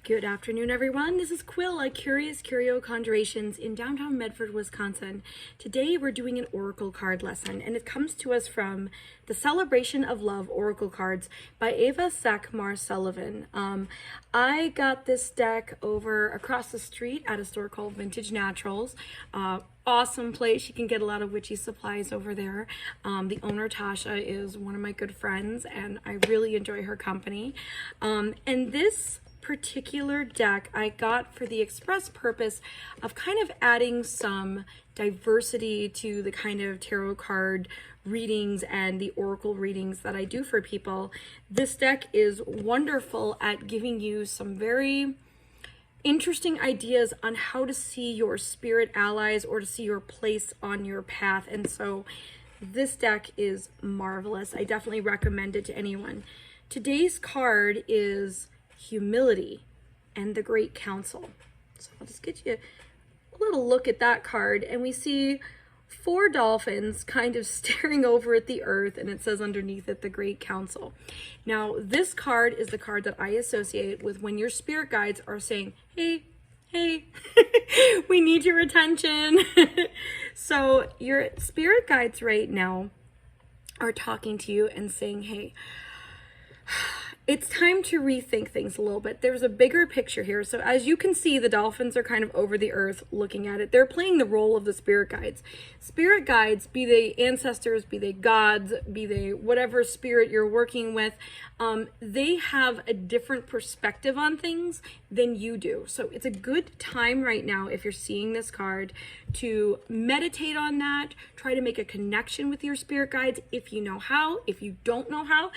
Good afternoon, everyone. This is Quill at Curio Conjurations in downtown Medford, Wisconsin. Today we're doing an oracle card lesson, and it comes to us from the Celebration of Love Oracle Cards by Sakmar-Sullivan. I got this deck over across the street at a store called Vintage Naturals. Awesome place. You can get a lot of witchy supplies over there. The owner, Tasha, is one of my good friends, and I really enjoy her company. And this particular deck I got for the express purpose of kind of adding some diversity to the kind of tarot card readings and the oracle readings that I do for people. This deck is wonderful at giving you some very interesting ideas on how to see your spirit allies or to see your place on your path. And so this deck is marvelous. I definitely recommend it to anyone. Today's card is Humility and the Great Council. So I'll just get you a little look at that card, and we see four dolphins kind of staring over at the earth, and it says underneath it, the Great Council. Now, this card is the card that I associate with when your spirit guides are saying, hey, we need your attention. So your spirit guides right now are talking to you and saying, hey, it's time to rethink things a little bit. There's a bigger picture here. So as you can see, the dolphins are kind of over the earth looking at it. They're playing the role of the spirit guides. Spirit guides, be they ancestors, be they gods, be they whatever spirit you're working with, they have a different perspective on things than you do. So it's a good time right now, if you're seeing this card, to meditate on that. Try to make a connection with your spirit guides if you know how. If you don't know how,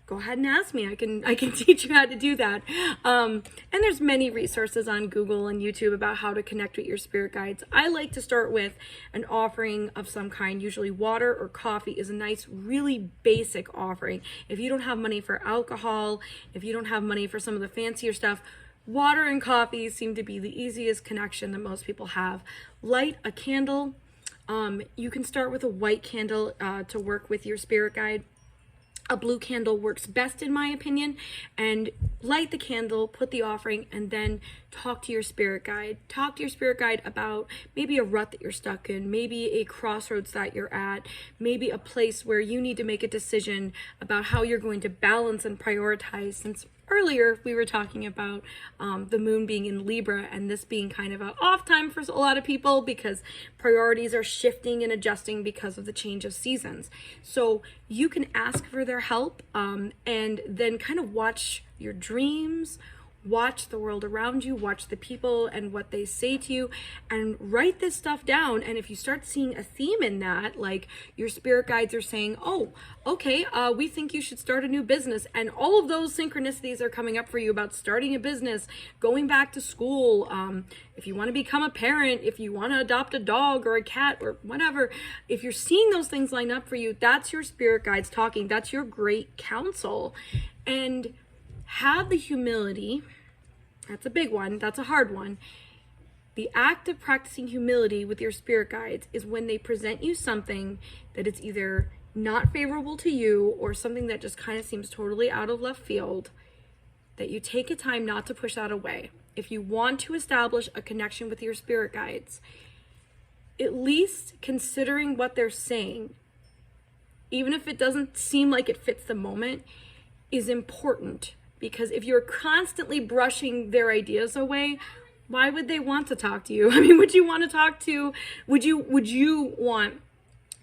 go ahead and ask me. I can teach you how to do that. And there's many resources on Google and YouTube about how to connect with your spirit guides. I like to start with an offering of some kind. Usually water or coffee is a nice, really basic offering. If you don't have money for alcohol, if you don't have money for some of the fancier stuff, water and coffee seem to be the easiest connection that most people have. Light a candle. You can start with a white candle to work with your spirit guide. A blue candle works best in my opinion, and light the candle, put the offering, and then talk to your spirit guide. Talk to your spirit guide about maybe a rut that you're stuck in, maybe a crossroads that you're at, maybe a place where you need to make a decision about how you're going to balance and prioritize. Since earlier we were talking about the moon being in Libra, and this being kind of an off time for a lot of people because priorities are shifting and adjusting because of the change of seasons. So you can ask for their help and then kind of watch your dreams, watch the world around you, watch the people and what they say to you, and write this stuff down. And if you start seeing a theme in that, like your spirit guides are saying, oh, okay, we think you should start a new business, and all of those synchronicities are coming up for you about starting a business, going back to school, if you want to become a parent, if you want to adopt a dog or a cat or whatever, if you're seeing those things line up for you, that's your spirit guides talking. That's your great counsel. And have the humility. That's a big one. That's a hard one. The act of practicing humility with your spirit guides is when they present you something that it's either not favorable to you or something that just kind of seems totally out of left field, that you take a time not to push that away. If you want to establish a connection with your spirit guides, at least considering what they're saying, even if it doesn't seem like it fits the moment, is important. Because if you're constantly brushing their ideas away, why would they want to talk to you? I mean, would you want to want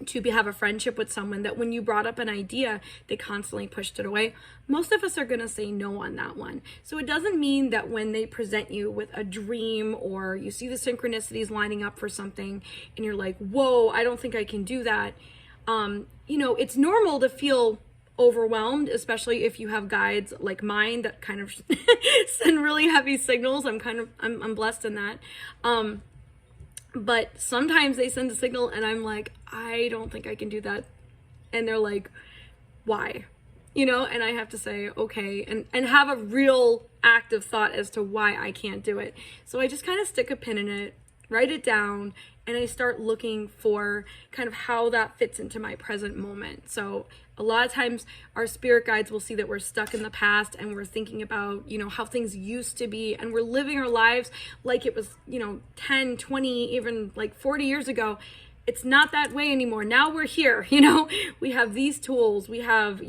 to have a friendship with someone that when you brought up an idea, they constantly pushed it away? Most of us are going to say no on that one. So it doesn't mean that when they present you with a dream or you see the synchronicities lining up for something and you're like, whoa, I don't think I can do that. It's normal to feel overwhelmed, especially if you have guides like mine that kind of send really heavy signals. I'm blessed in that. But sometimes they send a signal and I'm like, I don't think I can do that. And they're like, why? And I have to say, okay, and have a real active thought as to why I can't do it. So I just kind of stick a pin in it, write it down, and I start looking for kind of how that fits into my present moment. So a lot of times our spirit guides will see that we're stuck in the past and we're thinking about, how things used to be, and we're living our lives like it was, 10, 20, even like 40 years ago. It's not that way anymore. Now we're here, we have these tools, we have,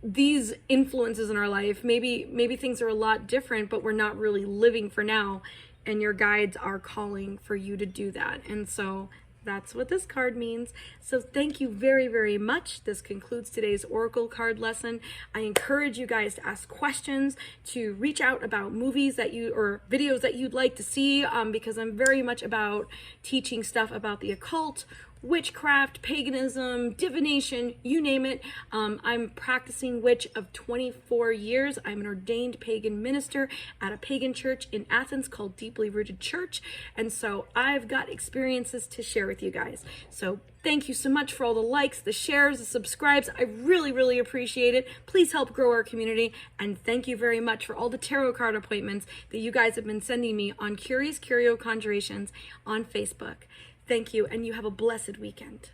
these influences in our life. Maybe things are a lot different, but we're not really living for now. And your guides are calling for you to do that. And so that's what this card means. So thank you very, very much. This concludes today's Oracle card lesson. I encourage you guys to ask questions, to reach out about movies or videos that you'd like to see, because I'm very much about teaching stuff about the occult, witchcraft, paganism, divination, you name it. I'm practicing witch of 24 years. I'm an ordained pagan minister at a pagan church in Athens called Deeply Rooted Church. And so I've got experiences to share with you guys. So thank you so much for all the likes, the shares, the subscribes. I really, really appreciate it. Please help grow our community. And thank you very much for all the tarot card appointments that you guys have been sending me on Curio Conjurations on Facebook. Thank you, and you have a blessed weekend.